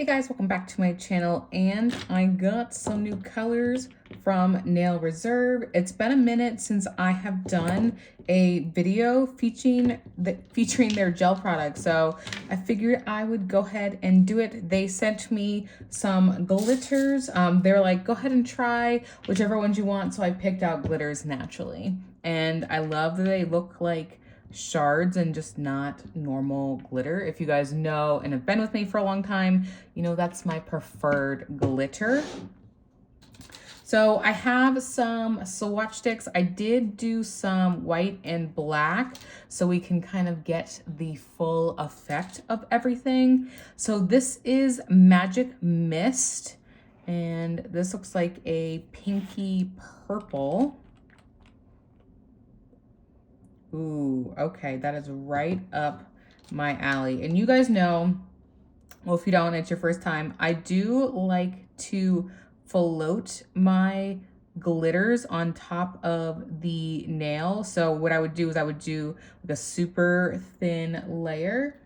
Hey guys, welcome back to my channel, and I got some new colors from Nail Reserve. It's been a minute since I have done a video featuring their gel products, so I figured I would go ahead and do it. They sent me some glitters. They're like, go ahead and try whichever ones you want, so I picked out glitters naturally. And I love that they look like shards and just not normal glitter. If you guys know and have been with me for a long time, you know that's my preferred glitter. So I have some swatch sticks. I did do some white and black so we can kind of get the full effect of everything. So this is Magic Mist, and this looks like a pinky purple. Ooh, okay, that is right up my alley. And you guys know, well, if you don't, it's your first time, I do like to float my glitters on top of the nail. So what I would do is I would do like a super thin layer.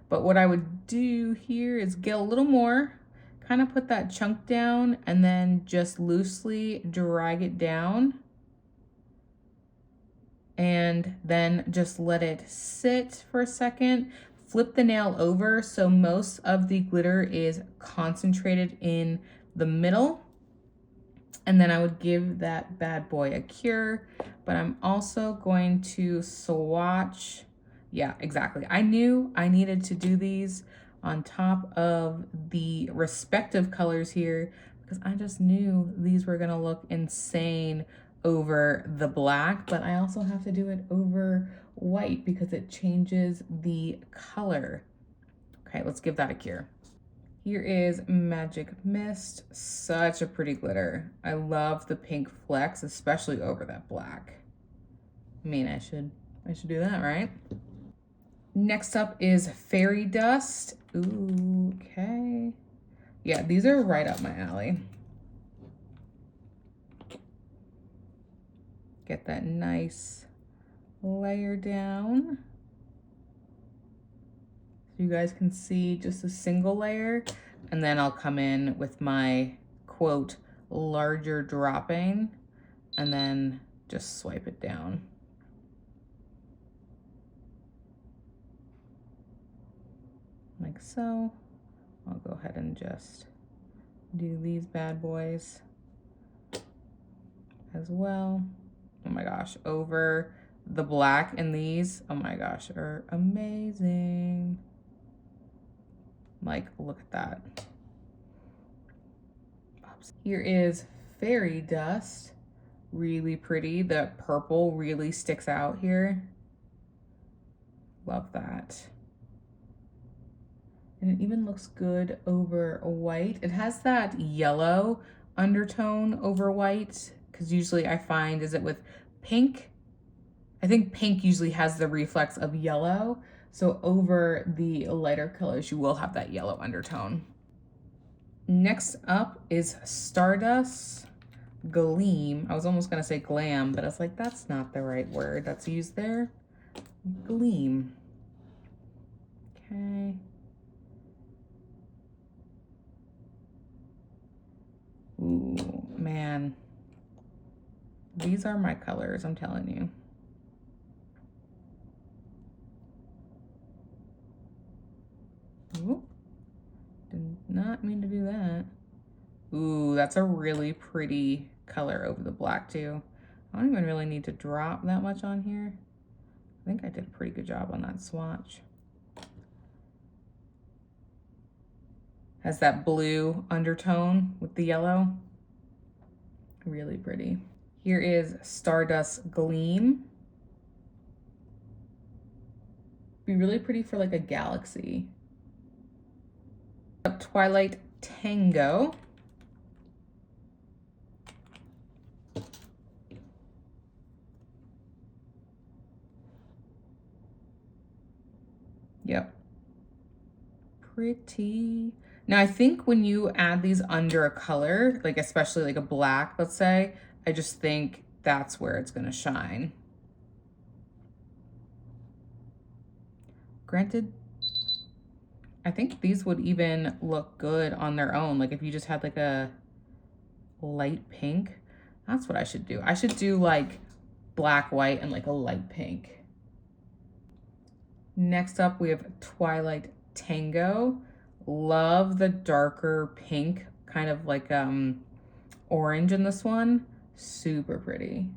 But what I would do here is get a little more, kind of put that chunk down, and then just loosely drag it down. And then just let it sit for a second. Flip the nail over so most of the glitter is concentrated in the middle. And then I would give that bad boy a cure, but I'm also going to swatch. Yeah, exactly. I knew I needed to do these on top of the respective colors here because I just knew these were gonna look insane over the black, but I also have to do it over white because it changes the color. Okay, let's give that a cure. Here is Magic Mist, such a pretty glitter. I love the pink flecks, especially over that black. I mean, I should do that, right? Next up is Fairy Dust. Ooh, okay. Yeah, these are right up my alley. Get that nice layer down. So you guys can see just a single layer, and then I'll come in with my, quote, larger dropping, and then just swipe it down. Like so. I'll go ahead and just do these bad boys as well. Oh my gosh, over the black in these, oh my gosh, are amazing. Like, look at that. Oops. Here is Fairy Dust. Really pretty. The purple really sticks out here. Love that. And it even looks good over white. It has that yellow undertone over white, because usually I find is it with pink. I think pink usually has the reflex of yellow. So over the lighter colors, you will have that yellow undertone. Next up is Stardust Gleam. I was almost gonna say glam, but I was like, that's not the right word that's used there. Gleam. Okay. Ooh, man. These are my colors, I'm telling you. Ooh, did not mean to do that. Ooh, that's a really pretty color over the black too. I don't even really need to drop that much on here. I think I did a pretty good job on that swatch. Has that blue undertone with the yellow. Really pretty. Here is Stardust Gleam. Be really pretty for like a galaxy. Twilight Tango. Yep. Pretty. Now I think when you add these under a color, like especially like a black, let's say, I just think that's where it's gonna shine. Granted, I think these would even look good on their own. Like if you just had like a light pink, that's what I should do. I should do like black, white, and like a light pink. Next up, we have Twilight Tango. Love the darker pink, kind of like orange in this one. Super pretty.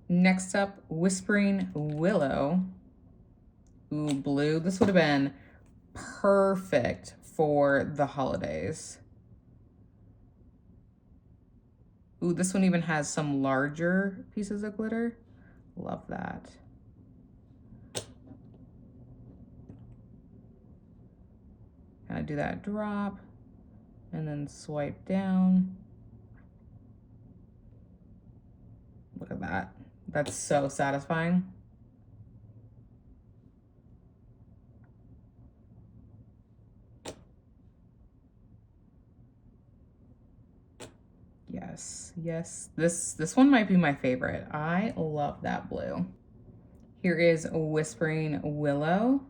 Next up, Whispering Willow. Ooh, blue. This would have been perfect for the holidays. Ooh, this one even has some larger pieces of glitter. Love that. Kind of do that drop and then swipe down. Look at that. That's so satisfying. Yes, yes. This one might be my favorite. I love that blue. Here is Whispering Willow.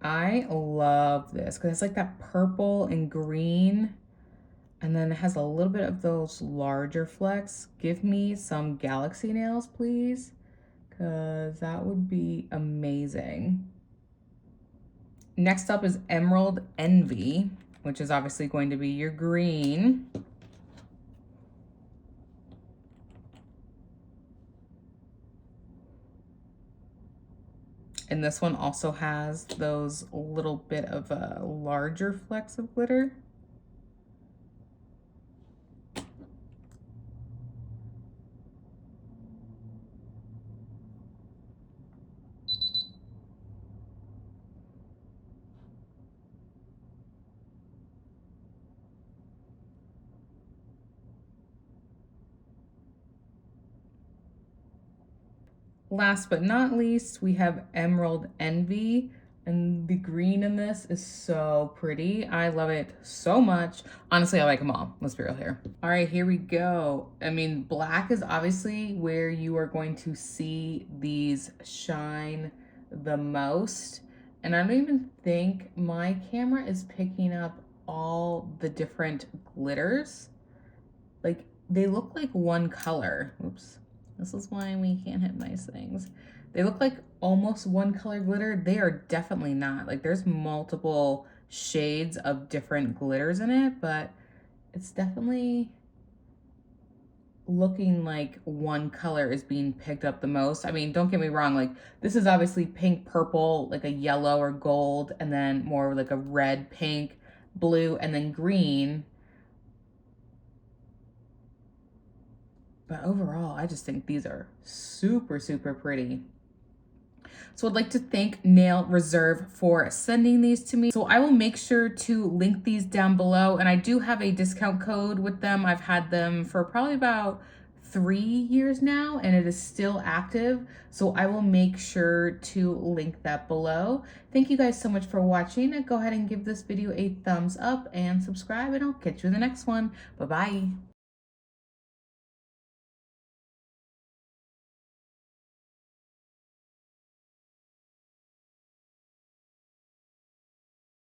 I love this because it's like that purple and green, and then it has a little bit of those larger flecks. Give me some galaxy nails, please, because that would be amazing. Next up is Emerald Envy, which is obviously going to be your green. And this one also has those little bit of larger flecks of glitter. Last but not least, we have Emerald Envy, and the green in this is so pretty. I love it so much. Honestly, I like them all. Let's be real here. All right, here we go. I mean, black is obviously where you are going to see these shine the most. And I don't even think my camera is picking up all the different glitters. Like, they look like one color. Oops. This is why we can't hit nice things. They look like almost one color glitter. They are definitely not. Like there's multiple shades of different glitters in it, but it's definitely looking like one color is being picked up the most. I mean, don't get me wrong, like this is obviously pink, purple, like a yellow or gold, and then more like a red, pink, blue, and then green. But overall, I just think these are super, super pretty. So I'd like to thank Nail Reserve for sending these to me. So I will make sure to link these down below. And I do have a discount code with them. I've had them for probably about 3 years now, and it is still active. So I will make sure to link that below. Thank you guys so much for watching. Go ahead and give this video a thumbs up and subscribe, and I'll catch you in the next one. Bye-bye.